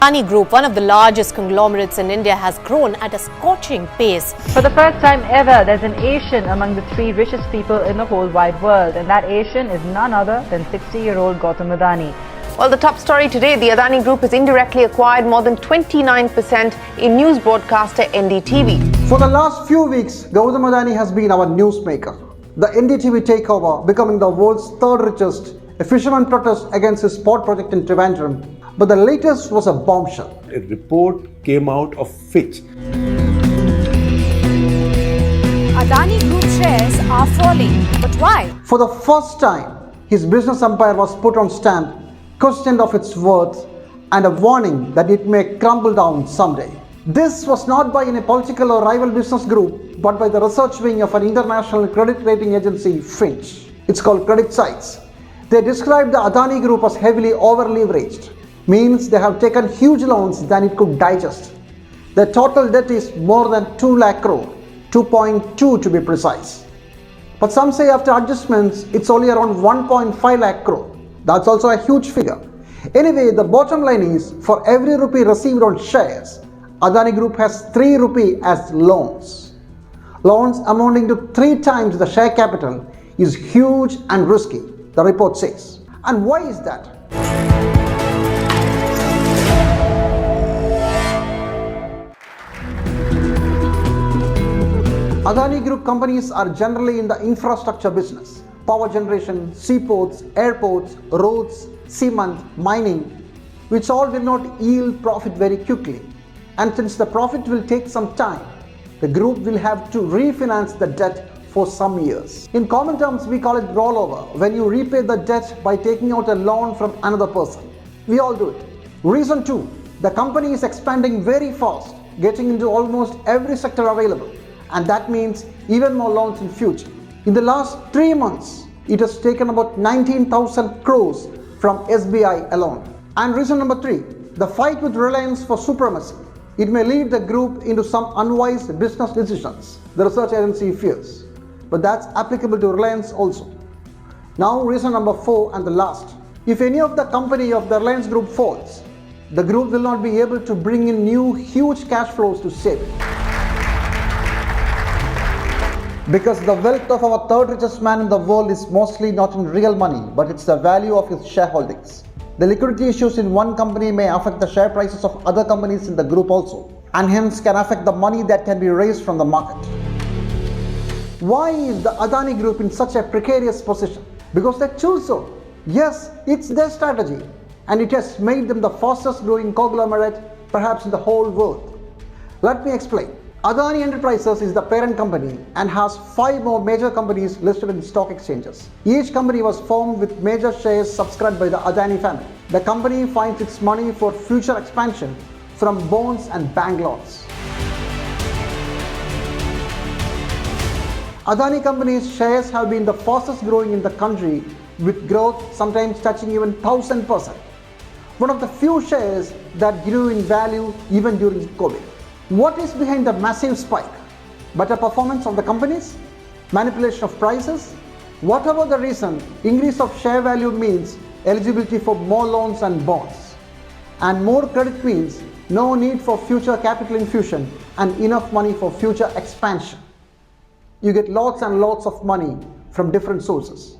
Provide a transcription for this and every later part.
Adani Group, one of the largest conglomerates in India, has grown at a scorching pace. For the first time ever, there's an Asian among the three richest people in the whole wide world, and that Asian is none other than 60-year-old Gautam Adani. Well, the top story today, the Adani Group has indirectly acquired more than 29% in news broadcaster NDTV. For the last few weeks, Gautam Adani has been our newsmaker. The NDTV takeover becoming the world's third richest, a fisherman protest against his port project in Trivandrum. But the latest was a bombshell. A report came out of Fitch. Adani Group shares are falling. But why? For the first time, his business empire was put on stand, questioned of its worth, and a warning that it may crumble down someday. This was not by any political or rival business group, but by the research wing of an international credit rating agency, Fitch. It's called CreditSights. They described the Adani Group as heavily over-leveraged. Means they have taken huge loans than it could digest. Their total debt is more than 2 lakh crore, 2.2 to be precise. But some say after adjustments, it's only around 1.5 lakh crore. That's also a huge figure. Anyway, the bottom line is, for every rupee received on shares, Adani Group has 3 rupee as loans. Loans amounting to 3 times the share capital is huge and risky, the report says. And why is that? Adani Group companies are generally in the infrastructure business. Power generation, seaports, airports, roads, cement, mining, which all will not yield profit very quickly. And since the profit will take some time, the group will have to refinance the debt for some years. In common terms, we call it rollover, when you repay the debt by taking out a loan from another person. We all do it. Reason 2, the company is expanding very fast, getting into almost every sector available. And that means even more loans in future. In the last 3 months, it has taken about 19,000 crores from SBI alone. And reason number 3, the fight with Reliance for supremacy. It may lead the group into some unwise business decisions, the research agency fears. But that's applicable to Reliance also. Now reason number 4 and the last. If any of the company of the Reliance Group falls, the group will not be able to bring in new huge cash flows to save it. Because the wealth of our third richest man in the world is mostly not in real money, but it's the value of his shareholdings. The liquidity issues in one company may affect the share prices of other companies in the group also, and hence can affect the money that can be raised from the market. Why is the Adani Group in such a precarious position? Because they choose so. Yes, it's their strategy, and it has made them the fastest growing conglomerate perhaps in the whole world. Let me explain. Adani Enterprises is the parent company and has 5 more major companies listed in stock exchanges. Each company was formed with major shares subscribed by the Adani family. The company finds its money for future expansion from bonds and bank loans. Adani Company's shares have been the fastest growing in the country, with growth sometimes touching even 1000%. One of the few shares that grew in value even during COVID. What is behind the massive spike? Better performance of the companies? Manipulation of prices? Whatever the reason, increase of share value means eligibility for more loans and bonds. And more credit means no need for future capital infusion and enough money for future expansion. You get lots and lots of money from different sources.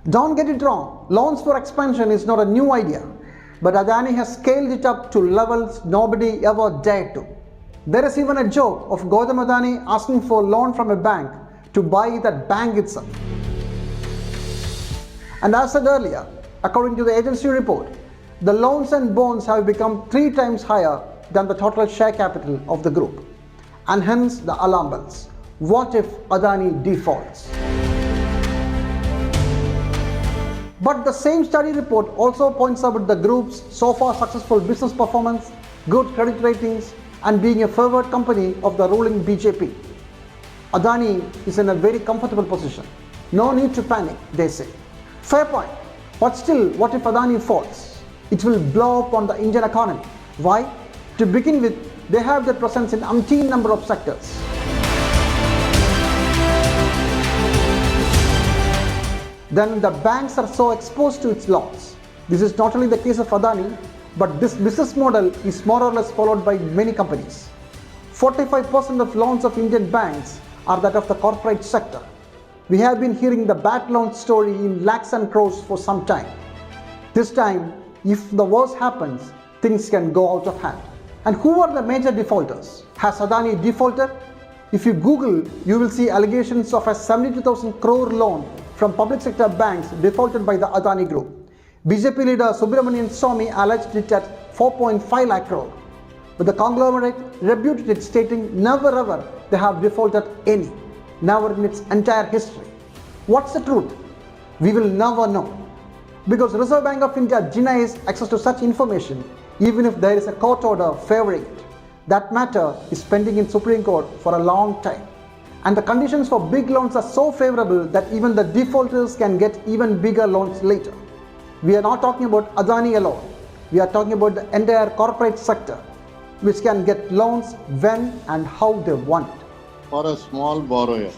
Don't get it wrong, loans for expansion is not a new idea, but Adani has scaled it up to levels nobody ever dared to. There is even a joke of Gautam Adani asking for a loan from a bank to buy that bank itself. And as said earlier, according to the agency report, the loans and bonds have become 3 times higher than the total share capital of the group. And hence the alarm bells. What if Adani defaults? But the same study report also points out the group's so far successful business performance, good credit ratings, and being a favored company of the ruling BJP. Adani is in a very comfortable position. No need to panic, they say. Fair point. But still, what if Adani falls? It will blow up on the Indian economy. Why? To begin with, they have their presence in umpteen number of sectors. Then the banks are so exposed to its loans. This is not only the case of Adani, But this business model is more or less followed by many companies. 45% of loans of Indian banks are that of the corporate sector. We have been hearing the bad loan story in lakhs and crores for some time. This time, if the worst happens, things can go out of hand. And who are the major defaulters? Has Adani defaulted? If you Google, you will see allegations of a 72,000 crore loan from public sector banks defaulted by the Adani Group. BJP leader Subramanian Swamy alleged it at 4.5 lakh crore. But the conglomerate rebuted it, stating never ever they have defaulted any, never in its entire history. What's the truth? We will never know. Because Reserve Bank of India denies access to such information even if there is a court order favoring it. That matter is pending in Supreme Court for a long time. And the conditions for big loans are so favorable that even the defaulters can get even bigger loans later. We are not talking about Adani alone. We are talking about the entire corporate sector, which can get loans when and how they want. For a small borrower,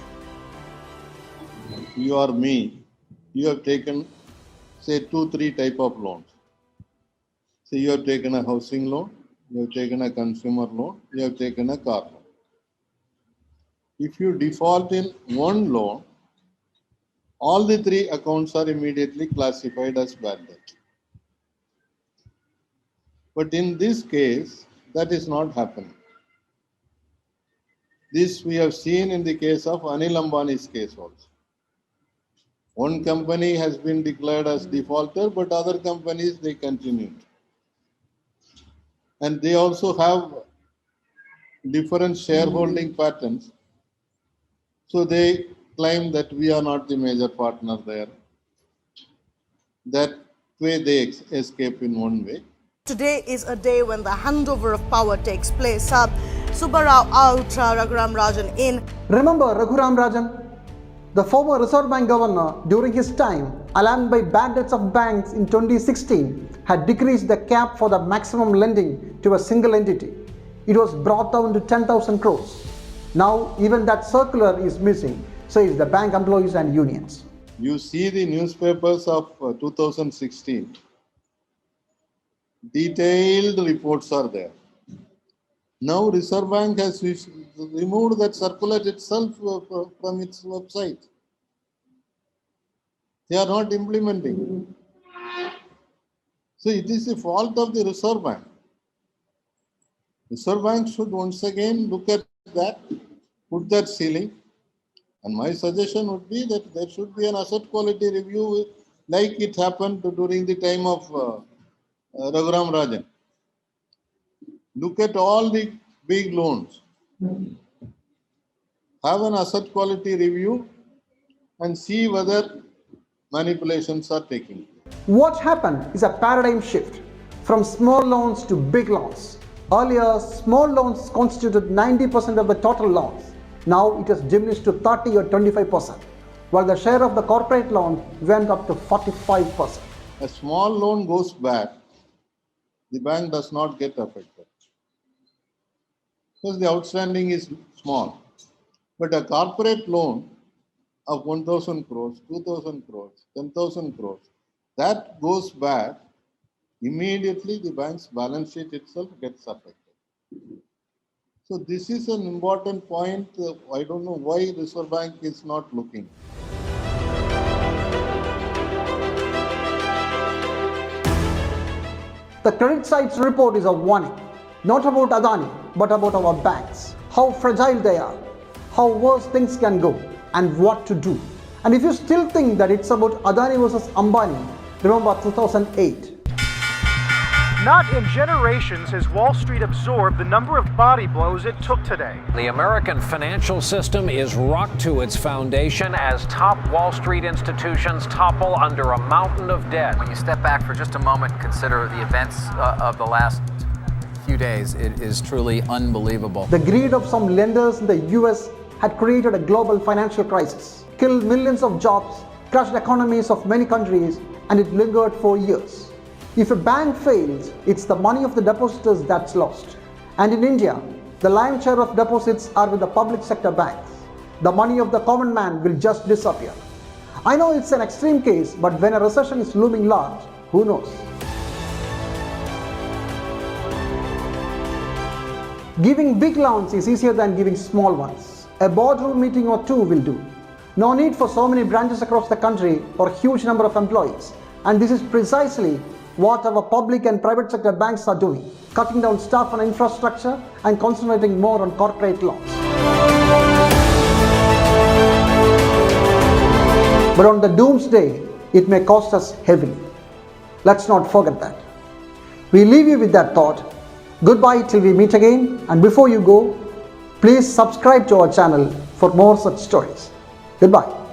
you or me, you have taken, say, 2-3 type of loans. Say you have taken a housing loan, you have taken a consumer loan, you have taken a car loan. If you default in one loan, all the 3 accounts are immediately classified as bad debt. But in this case, that is not happening. This we have seen in the case of Anil Ambani's case also. One company has been declared as defaulter, but other companies, they continued. And they also have different shareholding patterns. So they claim that we are not the major partner there. That way they escape in one way. Today is a day when the handover of power takes place. Subbarao out, Raghuram Rajan in. Remember Raghuram Rajan? The former Reserve Bank governor, during his time, alarmed by bad debts of banks in 2016, had decreased the cap for the maximum lending to a single entity. It was brought down to 10,000 crores. Now, even that circular is missing, says the bank employees and unions. You see the newspapers of 2016. Detailed reports are there. Now Reserve Bank has removed that circular itself from its website. They are not implementing. So it is the fault of the Reserve Bank. Reserve Bank should once again look at that, put that ceiling. And my suggestion would be that there should be an asset quality review like it happened during the time of Raghuram Rajan. Look at all the big loans. Have an asset quality review and see whether manipulations are taking place. What happened is a paradigm shift from small loans to big loans. Earlier, small loans constituted 90% of the total loans. Now it has diminished to 30 or 25%, while the share of the corporate loan went up to 45%. A small loan goes bad, the bank does not get affected because the outstanding is small. But a corporate loan of 1,000 crores, 2,000 crores, 10,000 crores, that goes bad, immediately the bank's balance sheet itself gets affected. So this is an important point. I don't know why Reserve Bank is not looking. The credit sites report is a warning, not about Adani, but about our banks, how fragile they are, how worse things can go, and what to do. And if you still think that it's about Adani versus Ambani, remember 2008. Not in generations has Wall Street absorbed the number of body blows it took today. The American financial system is rocked to its foundation as top Wall Street institutions topple under a mountain of debt. When you step back for just a moment and consider the events of the last few days, it is truly unbelievable. The greed of some lenders in the US had created a global financial crisis, killed millions of jobs, crushed economies of many countries, and it lingered for years. If a bank fails, it's the money of the depositors that's lost. And in India, the lion's share of deposits are with the public sector banks. The money of the common man will just disappear. I know it's an extreme case, but when a recession is looming large, who knows? Giving big loans is easier than giving small ones. A boardroom meeting or two will do. No need for so many branches across the country or huge number of employees. And this is precisely what our public and private sector banks are doing, cutting down staff and infrastructure and concentrating more on corporate loans. But on the doomsday, it may cost us heavily. Let's not forget that. We leave you with that thought. Goodbye till we meet again, and before you go, please subscribe to our channel for more such stories. Goodbye.